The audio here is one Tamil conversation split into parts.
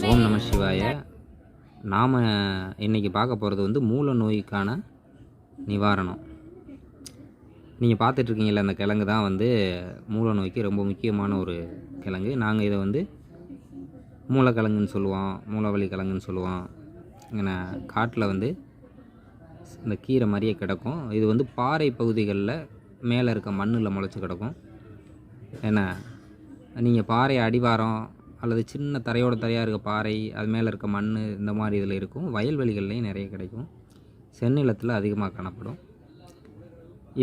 ஓம் நம சிவாய. நாம் இன்றைக்கி பார்க்க போகிறது வந்து மூல நோய்க்கான நிவாரணம். நீங்கள் பார்த்துட்ருக்கீங்கள, அந்த கிழங்கு தான் வந்து மூல நோய்க்கு ரொம்ப முக்கியமான ஒரு கிழங்கு. நாங்கள் இதை வந்து மூலக்கிழங்குன்னு சொல்லுவோம், மூலவள்ளி கிழங்குன்னு சொல்லுவோம். ஏன்னா காட்டில் வந்து இந்த கீரை மாதிரியே கிடக்கும். இது வந்து பாறை பகுதிகளில் மேலே இருக்க மண்ணில் முளைச்சி கிடக்கும். ஏன்னா நீங்கள் பாறை அடிவாரம் அல்லது சின்ன தரையோட தரையாக இருக்க பாறை, அது மேலே இருக்க மண், இந்த மாதிரி இதில் இருக்கும். வயல்வெளிகள்லேயும் நிறைய கிடைக்கும். செந்நிலத்தில் அதிகமாக காணப்படும்.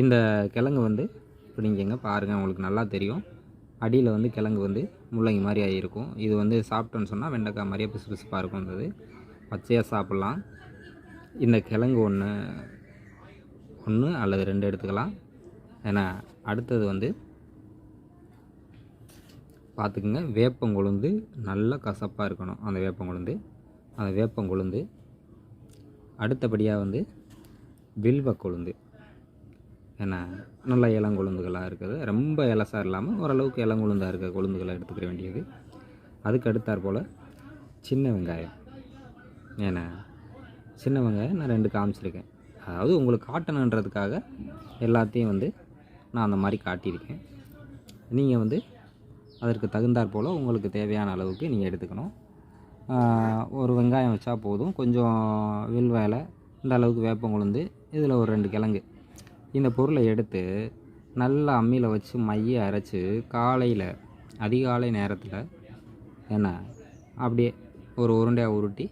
இந்த கிழங்கு வந்து இப்போ நீங்கள் எங்கே பாருங்கள், உங்களுக்கு நல்லா தெரியும். அடியில் வந்து கிழங்கு வந்து முள்ளங்கி மாதிரி ஆகியிருக்கும். இது வந்து சாப்பிட்டோன்னு சொன்னால் வெண்டைக்காய் மாதிரியே பிசு பிசுப்பாக இருக்கும்ன்றது. பச்சையாக சாப்பிட்லாம். இந்த கிழங்கு ஒன்று அல்லது 2 எடுத்துக்கலாம். ஏன்னா அடுத்தது வந்து பார்த்துக்குங்க, வேப்பங்கொழுந்து நல்ல கசப்பாக இருக்கணும். அந்த வேப்பங்கொழுந்து அடுத்தபடியாக வந்து வில்வ கொழுந்து. ஏன்னா நல்ல இளங்கொழுந்துகளாக இருக்குது. ரொம்ப இலசாக இல்லாமல் ஓரளவுக்கு இளங்கொழுந்தாக இருக்க கொழுந்துகளை எடுத்துக்கிற வேண்டியது. அதுக்கு அடுத்தாற் போல் சின்ன வெங்காயம். ஏன்னா சின்ன வெங்காயம் நான் 2 காமிச்சிருக்கேன். அதாவது உங்களுக்கு காட்டணுன்றதுக்காக எல்லாத்தையும் வந்து நான் அந்த மாதிரி காட்டியிருக்கேன். நீங்கள் வந்து அதற்கு தகுந்தாற் போல் உங்களுக்கு தேவையான அளவுக்கு நீங்கள் எடுத்துக்கணும். ஒரு வெங்காயம் வச்சா போதும். கொஞ்சம் வில்வ இலை, இந்த அளவுக்கு வேப்பங்கொழுந்து, இதில் ஒரு 2 கிழங்கு. இந்த பொருளை எடுத்து நல்லா அம்மியில் வச்சு மைய அரைச்சி காலையில் அதிகாலை நேரத்தில் என்ன அப்படியே ஒரு உருண்டையாக உருட்டி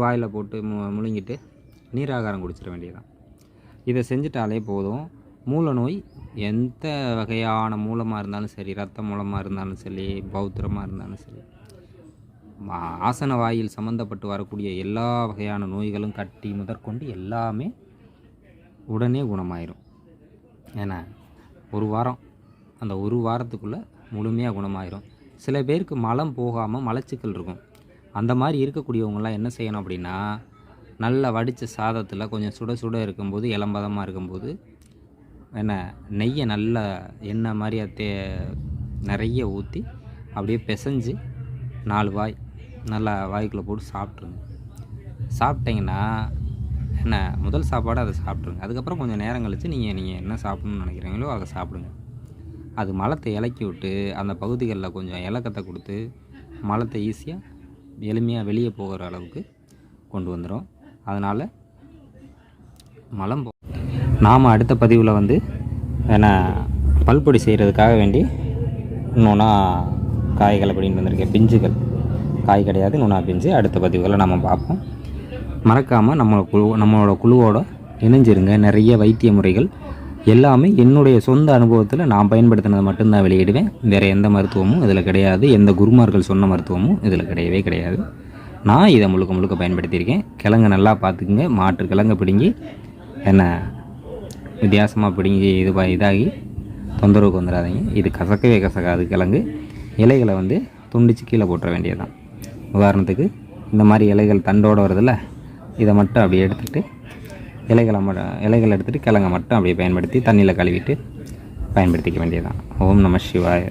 வாயில் போட்டு முழுங்கிட்டு நீராகாரம் குடிச்சிட வேண்டியதுதான். இதை செஞ்சிட்டாலே போதும். மூல நோய் எந்த வகையான மூலமாக இருந்தாலும் சரி, இரத்த மூலமாக இருந்தாலும் சரி, பௌத்திரமாக இருந்தாலும் சரி, ஆசன வாயில் சம்மந்தப்பட்டு வரக்கூடிய எல்லா வகையான நோய்களும் கட்டி முதற்கொண்டு எல்லாமே உடனே குணமாயிரும். ஏன்னா அந்த ஒரு வாரத்துக்குள்ளே முழுமையாக குணமாயிரும். சில பேருக்கு மலம் போகாமல் மலச்சிக்கல் இருக்கும். அந்த மாதிரி இருக்கக்கூடியவங்களாம் என்ன செய்யணும் அப்படின்னா, நல்லா வடித்த சாதத்தில் கொஞ்சம் சுட சுட இருக்கும்போது, இளம்பதமாக இருக்கும்போது என்ன நெய்யை நல்லா எண்ணெய் மாதிரி நிறைய ஊற்றி அப்படியே பிசைஞ்சு 4 வாய் நல்லா வாய்க்குள்ளே போட்டு சாப்பிட்ருங்க. சாப்பிட்டிங்கன்னா என்ன முதல் சாப்பாடு அதை சாப்பிட்ருங்க. அதுக்கப்புறம் கொஞ்சம் நேரம் கழித்து நீங்கள் என்ன சாப்பிட்ணுன்னு நினைக்கிறீங்களோ அதை சாப்பிடுங்க. அது மலத்தை இலக்கி விட்டு அந்த பகுதிகளில் கொஞ்சம் இலக்கத்தை கொடுத்து மலத்தை ஈஸியாக எளிமையாக வெளியே போகிற அளவுக்கு கொண்டு வந்துடும். அதனால் மலம் நாம் அடுத்த பதிவில் வந்து ஏன்னா பல்பொடி செய்கிறதுக்காக வேண்டி நுணா காய்கள் அப்படின்னு வந்திருக்கேன். பிஞ்சுகள், காய் கிடையாது, நுணா பிஞ்சு. அடுத்த பதிவுகளை நம்ம பார்ப்போம். மறக்காமல் நம்மளோட குழுவோட இணைஞ்சிருங்க. நிறைய வைத்திய முறைகள் எல்லாமே என்னுடைய சொந்த அனுபவத்தில் நான் பயன்படுத்தினதை மட்டும்தான் வெளியிடுவேன். வேறு எந்த மருத்துவமும் இதில் கிடையாது. எந்த குருமார்கள் சொன்ன மருத்துவமும் இதில் கிடையவே கிடையாது. நான் இதை முழுக்க பயன்படுத்தியிருக்கேன். கிழங்கு நல்லா பார்த்துக்குங்க. மாற்று கிழங்கு பிடுங்கி என்ன வித்தியாசமாக பிடுங்கி இதாகி தொந்தரவுக்கு வந்துடாதீங்க. இது கசக்கவே கசக்காது கிழங்கு. இலைகளை வந்து துண்டித்து கீழே போட்டுற வேண்டியதுதான். உதாரணத்துக்கு இந்த மாதிரி இலைகள் தண்டோடு வருதில்ல, இதை மட்டும் அப்படியே எடுத்துகிட்டு இலைகளை எடுத்துகிட்டு கிழங்கை மட்டும் அப்படியே பயன்படுத்தி தண்ணியில் கழுவிட்டு பயன்படுத்திக்க வேண்டியதுதான். ஓம் நம சிவாய.